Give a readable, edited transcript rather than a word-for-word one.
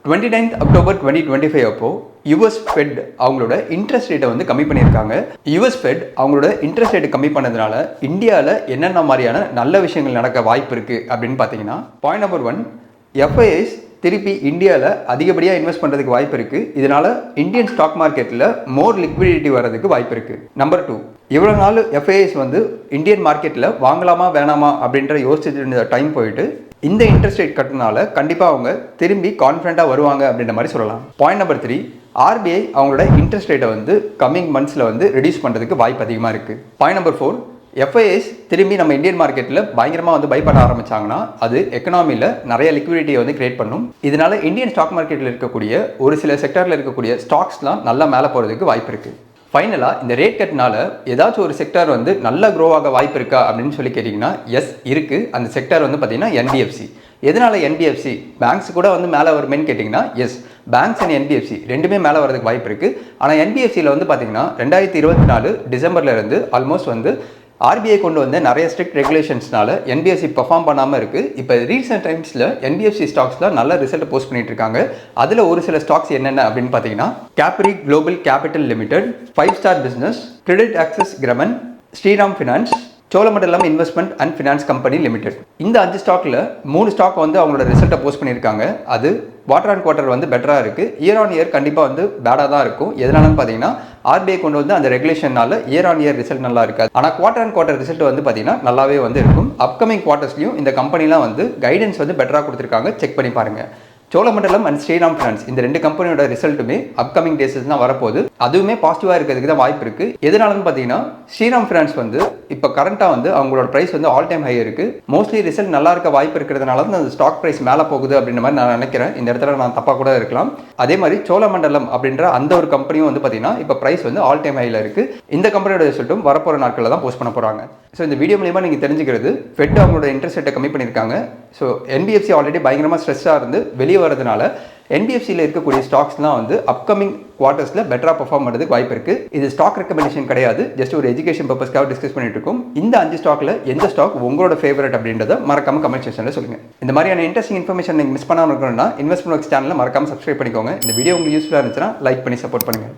29th October 2025 அப்போ US fed அவங்களோட interest ரேட்டை வந்து கம்மி பண்ணியிருக்காங்க. யுஎஸ் ஃபெட் அவங்களோட இன்ட்ரெஸ்ட் ரேட்டை கம்மி பண்ணதுனால இந்தியாவில் என்னென்ன மாதிரியான நல்ல விஷயங்கள் நடக்க வாய்ப்பு இருக்குது அப்படின்னு பார்த்தீங்கன்னா, பாயிண்ட் நம்பர் 1, எஃப்ஐஎஸ் திருப்பி இந்தியாவில் அதிகப்படியாக இன்வெஸ்ட் பண்ணுறதுக்கு வாய்ப்பு இருக்குது. இதனால் இந்தியன் ஸ்டாக் மார்க்கெட்டில் மோர் லிக்விடிட்டி வர்றதுக்கு வாய்ப்பு இருக்குது. நம்பர் 2, இவ்வளோ நாள் எஃப்ஐஎஸ் வந்து இந்தியன் மார்க்கெட்டில் வாங்கலாமா வேணாமா அப்படின்ற யோசிச்சுட்டு இருந்த டைம் போயிட்டு இந்த இன்ட்ரெஸ்ட் ரேட் கட்டினால கண்டிப்பாக அவங்க திரும்பி கான்ஃபிடண்ட்டாக வருவாங்க அப்படின்ற மாதிரி சொல்லலாம். பாயிண்ட் நம்பர் 3, ஆர்பிஐ அவங்களோட இன்ட்ரெஸ்ட் ரேட்டை வந்து கம்மிங் மந்த்ஸில் வந்து ரெடியூஸ் பண்ணுறதுக்கு வாய்ப்பு அதிகமாக இருக்குது. பாயிண்ட் நம்பர் 4, எஃப்ஐஎஸ் திரும்பி நம்ம இந்தியன் மார்க்கெட்டில் பயங்கரமாக வந்து பை பண்ண ஆரம்பிச்சாங்கன்னா அது எக்கனாமியில் நிறைய லிக்விடிட்டியை வந்து கிரியேட் பண்ணும். இதனால இந்தியன் ஸ்டாக் மார்க்கெட்டில் இருக்கக்கூடிய ஒரு சில செக்டரில் இருக்கக்கூடிய ஸ்டாக்ஸ்லாம் நல்லா மேலே போகிறதுக்கு வாய்ப்பு இருக்குது. ஃபைனலாக இந்த ரேட் கட்னால ஏதாச்சும் ஒரு செக்டார் வந்து நல்லா க்ரோ ஆக வாய்ப்பு இருக்கா அப்படின்னு சொல்லி கேட்டிங்கன்னா, எஸ் இருக்குது. அந்த செக்டார் வந்து பார்த்திங்கன்னா என்பிஎஃப்சி. எதனால் என்பிஎஃப்சி? பேங்க்ஸ் கூட வந்து மேலே வருமேன்னு கேட்டிங்கன்னா, எஸ், பேங்க்ஸ் அண்ட் என்பிஎஃப்சி ரெண்டுமே மேலே வரதுக்கு வாய்ப்பு இருக்குது. ஆனால் என்பிஎஃப்சியில் வந்து பார்த்திங்கன்னா 2024 டிசம்பர்லேருந்து ஆல்மோஸ்ட் வந்து ஆர்பிஐ கொண்டு வந்த நிறைய ஸ்ட்ரிக்ட் ரெகுலேஷன்ஸ்னால என்பிஎஃப்சி பெர்ஃபார்ம் பண்ணாமல் இருக்குது. இப்போ ரீசெண்ட் டைம்ஸில் என்பிஎஃப்சி ஸ்டாக்ஸ்லாம் நல்ல ரிசல்ட் போஸ்ட் பண்ணிட்டு இருக்காங்க. அதில் ஒரு சில ஸ்டாக்ஸ் என்னென்ன அப்படின்னு பார்த்தீங்கன்னா, Capri global capital limited, 5 star business, credit access Grameen, Shriram finance, Cholamandalam investment and finance company limited. இந்த 5 ஸ்டாக்கில் 3 ஸ்டாக் வந்து அவங்களோட ரிசல்ட்டை போஸ்ட் பண்ணியிருக்காங்க. அது குவார்டர் ஆன் குவார்டர் வந்து பெட்டராக இருக்குது. இயர் ஆன் இயர் கண்டிப்பாக வந்து பேடாக தான் இருக்கும். எதனாலன்னு பார்த்தீங்கன்னா, ஆர்பிஐ கொண்டு வந்து அந்த ரெகுலேஷனால இயர் ஆன் இயர் ரிசல்ட் நல்லா இருக்காது. ஆனால் குவார்டர் ஆன் குவார்டர் ரிசல்ட் வந்து பார்த்தீங்கன்னா நல்லாவே வந்து இருக்கும். அப்கமிங் குவார்ட்டர்ஸ்லையும் இந்த கம்பெனிலாம் வந்து கைடன்ஸ் வந்து பெட்டராக கொடுத்துருக்காங்க. செக் பண்ணி பாருங்கள். சோழமண்டலம் அண்ட் ஸ்ரீராம் ஃபினான்ஸ் இந்த 2 கம்பெனியோட ரிசல்ட்டுமே அப்கமிங் டேஸஸ் தான் வரப்போகுது. அதுவுமே பாசிட்டிவாக இருக்கிறதுக்கு தான் வாய்ப்பு இருக்குது. எதனாலன்னு பார்த்தீங்கன்னா, ஸ்ரீராம் ஃபினான்ஸ் வந்து இப்போ கரண்ட்டாக வந்து அவங்களோட ப்ரைஸ் வந்து ஆல் டைம் ஹை இருக்குது. மோஸ்ட்லி ரிசல்ட் நல்லா இருக்க வாய்ப்பு இருக்கிறதுனால தான் அந்த ஸ்டாக் ப்ரைஸ் மேலே போகுது அப்படின்ற மாதிரி நான் நினைக்கிறேன். இந்த இடத்துல நான் தப்பாக கூட இருக்கலாம். அதே மாதிரி சோழமண்டலம் அப்படின்ற அந்த ஒரு கம்பெனியும் வந்து பார்த்தீங்கன்னா இப்போ ப்ரைஸ் வந்து ஆல் டைம் ஹையில் இருக்குது. இந்த கம்பெனியோட ரிசல்ட்டும் வரப்போகிற நாட்களில் தான் போஸ்ட் பண்ண போகிறாங்க. ஸோ இந்த வீடியோ மூலியமாக நீங்கள் தெரிஞ்சுக்கிறது, ஃபெட் அவங்களோட இன்ட்ரெஸ்ட் ரேட்டை கம்மி பண்ணியிருக்காங்க. ஸோ என்பிஎஃப்சி ஆல்ரெடி பயங்கரமாக ஸ்ட்ரெஸ்ஸாக இருந்து வெளியே வரதுனால என்பிஎஃப்சியில் இருக்கக்கூடிய ஸ்டாக்ஸ்லாம் வந்து அப்கமிங் குவார்ட்டர்ஸில் பெட்டராக பர்ஃபார்ம் பண்ணுறதுக்கு வாய்ப்பு இருக்குது. இது ஸ்டாக் ரெக்கமெண்டேஷன் கிடையாது, ஜஸ்ட் ஒரு எஜுகேஷன் பர்பஸ்க்காக டிஸ்கஸ் பண்ணிட்டு இருக்கோம். இந்த 5 ஸ்டாக்கில் எந்த ஸ்டாக் உங்களோட ஃபேவரட் அப்படின்றத மறக்காம கமெண்ட் செக்ஷனில் சொல்லுங்கள். இந்த மாதிரியான இன்ட்ரெஸ்டிங் இன்ஃபர்மேஷன் நீங்கள் மிஸ் பண்ணாமல் இருக்கணும்னா இன்வெஸ்ட்மெண்ட் சேனலில் மறக்காம சப்ஸ்கிரைப் பண்ணிக்கோங்க. இந்த வீடியோ உங்களுக்கு யூஸ்ஃபுல்லாக இருந்துச்சுன்னா லைக் பண்ணி சப்போர்ட் பண்ணுங்கள்.